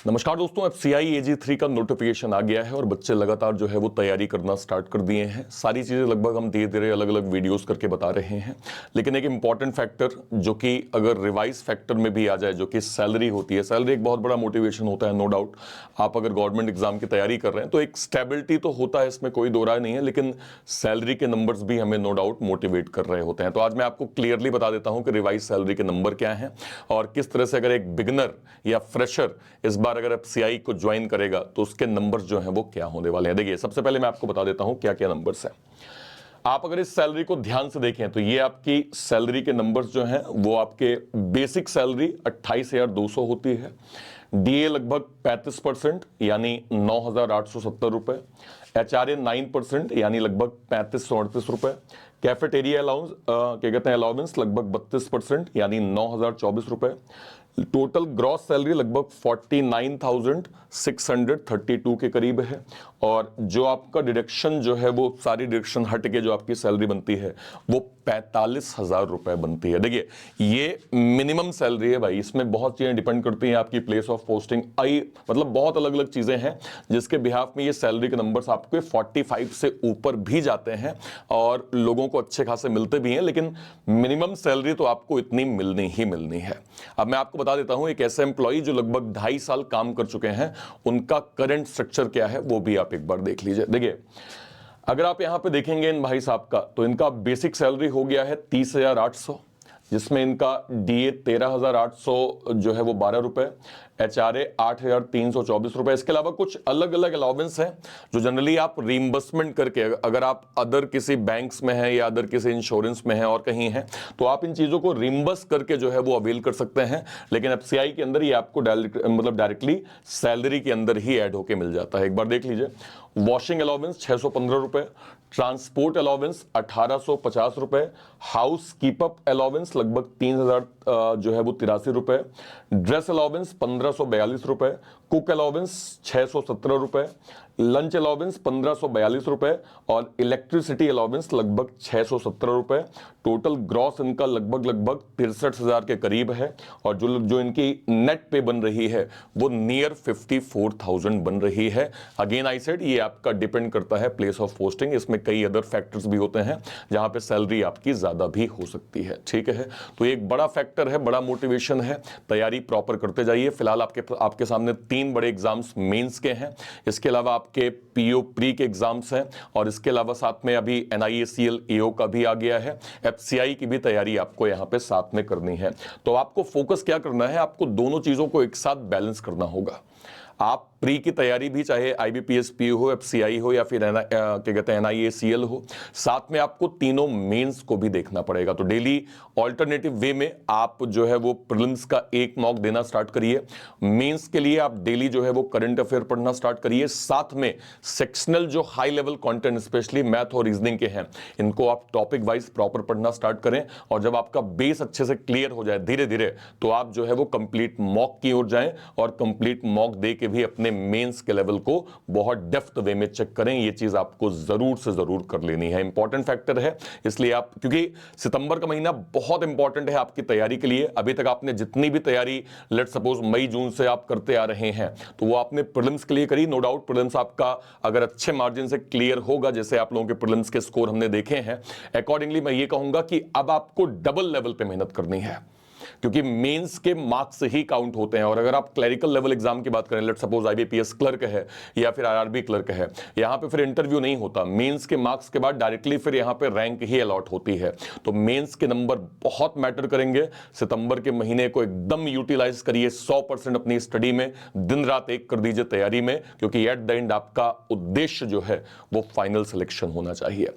नमस्कार दोस्तों, अब CI AG3 का नोटिफिकेशन आ गया है और बच्चे लगातार जो है वो तैयारी करना स्टार्ट कर दिए हैं। सारी चीज़ें लगभग हम धीरे धीरे अलग अलग वीडियोस करके बता रहे हैं, लेकिन एक इंपॉर्टेंट फैक्टर जो कि अगर रिवाइज फैक्टर में भी आ जाए, जो कि सैलरी होती है। सैलरी एक बहुत बड़ा मोटिवेशन होता है, नो डाउट। आप अगर गवर्नमेंट एग्जाम की तैयारी कर रहे हैं तो एक स्टेबिलिटी तो होता है, इसमें कोई दो राय नहीं है, लेकिन सैलरी के नंबर्स भी हमें नो डाउट मोटिवेट कर रहे होते हैं। तो आज मैं आपको क्लियरली बता देता हूं कि रिवाइज सैलरी के नंबर क्या हैं और किस तरह से अगर एक बिगिनर या फ्रेशर इस बार अगर CI को ज्वाइन करेगा तो उसके नंबर्स जो हैं वो क्या होने वाले हैं। देखिए, सबसे पहले मैं आपको बता देता हूं क्या क्या नंबर्स हैं। आप अगर इस सैलरी को ध्यान से देखें तो ये आपकी सैलरी के नंबर्स जो हैं वो आपके बेसिक सैलरी 28,200 होती है। DA लगभग 35% यानी 9,870 रुपए। HRA 9% यानी लगभग 3538 रुपए। कैफेटेरिया अलाउंस क्या कहते हैं अलाउंस लगभग 32% यानी 9,024 रुपए। टोटल ग्रॉस सैलरी लगभग 49,632 के करीब है। और जो आपका डिडक्शन जो है वो सारी डिडक्शन हट के जो आपकी सैलरी बनती है वो 45,000 रुपए बनती है। देखिए, ये मिनिमम सैलरी है भाई, इसमें बहुत चीजें डिपेंड करती हैं, आपकी प्लेस ऑफ पोस्टिंग मतलब बहुत अलग अलग चीजें हैं जिसके बिहाफ में ये सैलरी के नंबर्स आपके 45 से ऊपर भी जाते हैं और लोगों को अच्छे खासे मिलते भी हैं, लेकिन मिनिमम सैलरी तो आपको इतनी मिलनी ही मिलनी है। अब मैं आपको बता देता हूं, एक ऐसे एम्प्लॉय जो लगभग 2.5 साल काम कर चुके हैं उनका करंट स्ट्रक्चर क्या है वो भी आप एक बार देख लीजिए। देखिए, अगर आप यहां पे देखेंगे इन भाई साहब का, तो इनका बेसिक सैलरी हो गया है 30,800, जिसमें इनका DA 13,800 जो है वो 12 रुपए। HRA 8,324 रुपए। इसके अलावा कुछ अलग अलग अलाउंस हैं जो जनरली आप रीइंबर्समेंट करके, अगर आप अदर किसी बैंक्स में हैं या अदर किसी इंश्योरेंस में हैं और कहीं हैं तो आप इन चीजों को रीइंबर्स करके जो है वो अवेल कर सकते हैं, लेकिन अब CI के अंदर ये आपको डायरेक्टली सैलरी के अंदर ही ऐड होके मिल जाता है। एक बार देख लीजिए, वॉशिंग अलाउंस 615 रुपए, ट्रांसपोर्ट अलाउंस 1,850 रुपए, हाउस कीपअप अलाउंस लगभग 3,000 जो है वो 83 रुपए, ड्रेस अलाउंस 1,542 रुपए, कुक अलाउंस 617 रुपए, लंच अलाउंस 1,542 रुपए और इलेक्ट्रिसिटी अलाउंस लगभग 617 रुपए। टोटल ग्रॉस इनका लगभग 63,000 के करीब है और जो इनकी नेट पे बन रही है वो नियर 54,000 बन रही है। अगेन आई सेड, ये आपका डिपेंड करता है प्लेस ऑफ पोस्टिंग, इसमें कई अदर फैक्टर्स भी होते हैं जहां पे सैलरी आपकी ज्यादा भी हो सकती है। ठीक है, तो एक बड़ा फैक्टर है, बड़ा मोटिवेशन है, तैयारी प्रॉपर करते जाइए। फिलहाल आपके सामने 3 बड़े एग्जाम्स मेंस के हैं, इसके अलावा आपके PO प्री के एग्जाम्स हैं और इसके अलावा साथ में अभी NIACL AO का भी आ गया है। FCI की भी तैयारी आपको यहां पे साथ में करनी है। तो आपको फोकस क्या करना है, आपको दोनों चीजों को एक साथ बैलेंस करना होगा। आप प्री की तैयारी भी, चाहे IBPS PO हो, FCI हो या फिर क्या कहते हैं NIACL हो, साथ में आपको तीनों मेंस को भी देखना पड़ेगा। तो डेली ऑल्टरनेटिव वे में आप जो है वो प्रीलिम्स का एक मॉक देना स्टार्ट करिए। मेंस के लिए आप डेली जो है वो करंट अफेयर पढ़ना स्टार्ट करिए, साथ में सेक्शनल जो high level content specially math और रीजनिंग के हैं इनको आप टॉपिक वाइज प्रॉपर पढ़ना स्टार्ट करें। और जब आपका बेस अच्छे से क्लियर हो जाए धीरे धीरे, तो आप जो है वो कंप्लीट मॉक की ओर जाएं और कंप्लीट मॉक दे के भी अपने मेंस के लेवल को बहुत डेप्थ वे में चेक करें। ये चीज आपको जरूर से जरूर कर लेनी है, इंपॉर्टेंट फैक्टर है। इसलिए आप, क्योंकि सितंबर का महीना बहुत इंपॉर्टेंट है आपकी तैयारी के लिए। अभी तक आपने जितनी भी तैयारी लेट सपोज मई जून से आप करते आ रहे हैं तो वो आपने प्रीलिम्स के लिए करी। नो डाउट प्रीलिम्स आपका अगर अच्छे मार्जिन से क्लियर होगा, जैसे आप लोगों के प्रीलिम्स के स्कोर हमने देखे हैं, अकॉर्डिंगली मैं ये कहूंगा कि अब आपको डबल लेवल पे मेहनत करनी है, क्योंकि मेंस के मार्क्स ही काउंट होते हैं। और अगर आप क्लरिकल लेवल एग्जाम की बात करें, लेट सपोज IBPS क्लर्क है या फिर RRB क्लर्क है, यहां पे फिर इंटरव्यू नहीं होता, मेंस के मार्क्स के बाद डायरेक्टली फिर यहां पे रैंक ही अलॉट होती है। तो मेंस के नंबर बहुत मैटर करेंगे। सितंबर के महीने को एकदम यूटिलाइज करिए, 100% अपनी स्टडी में दिन रात एक कर दीजिए तैयारी में, क्योंकि एट द एंड आपका उद्देश्य जो है वो फाइनल सिलेक्शन होना चाहिए।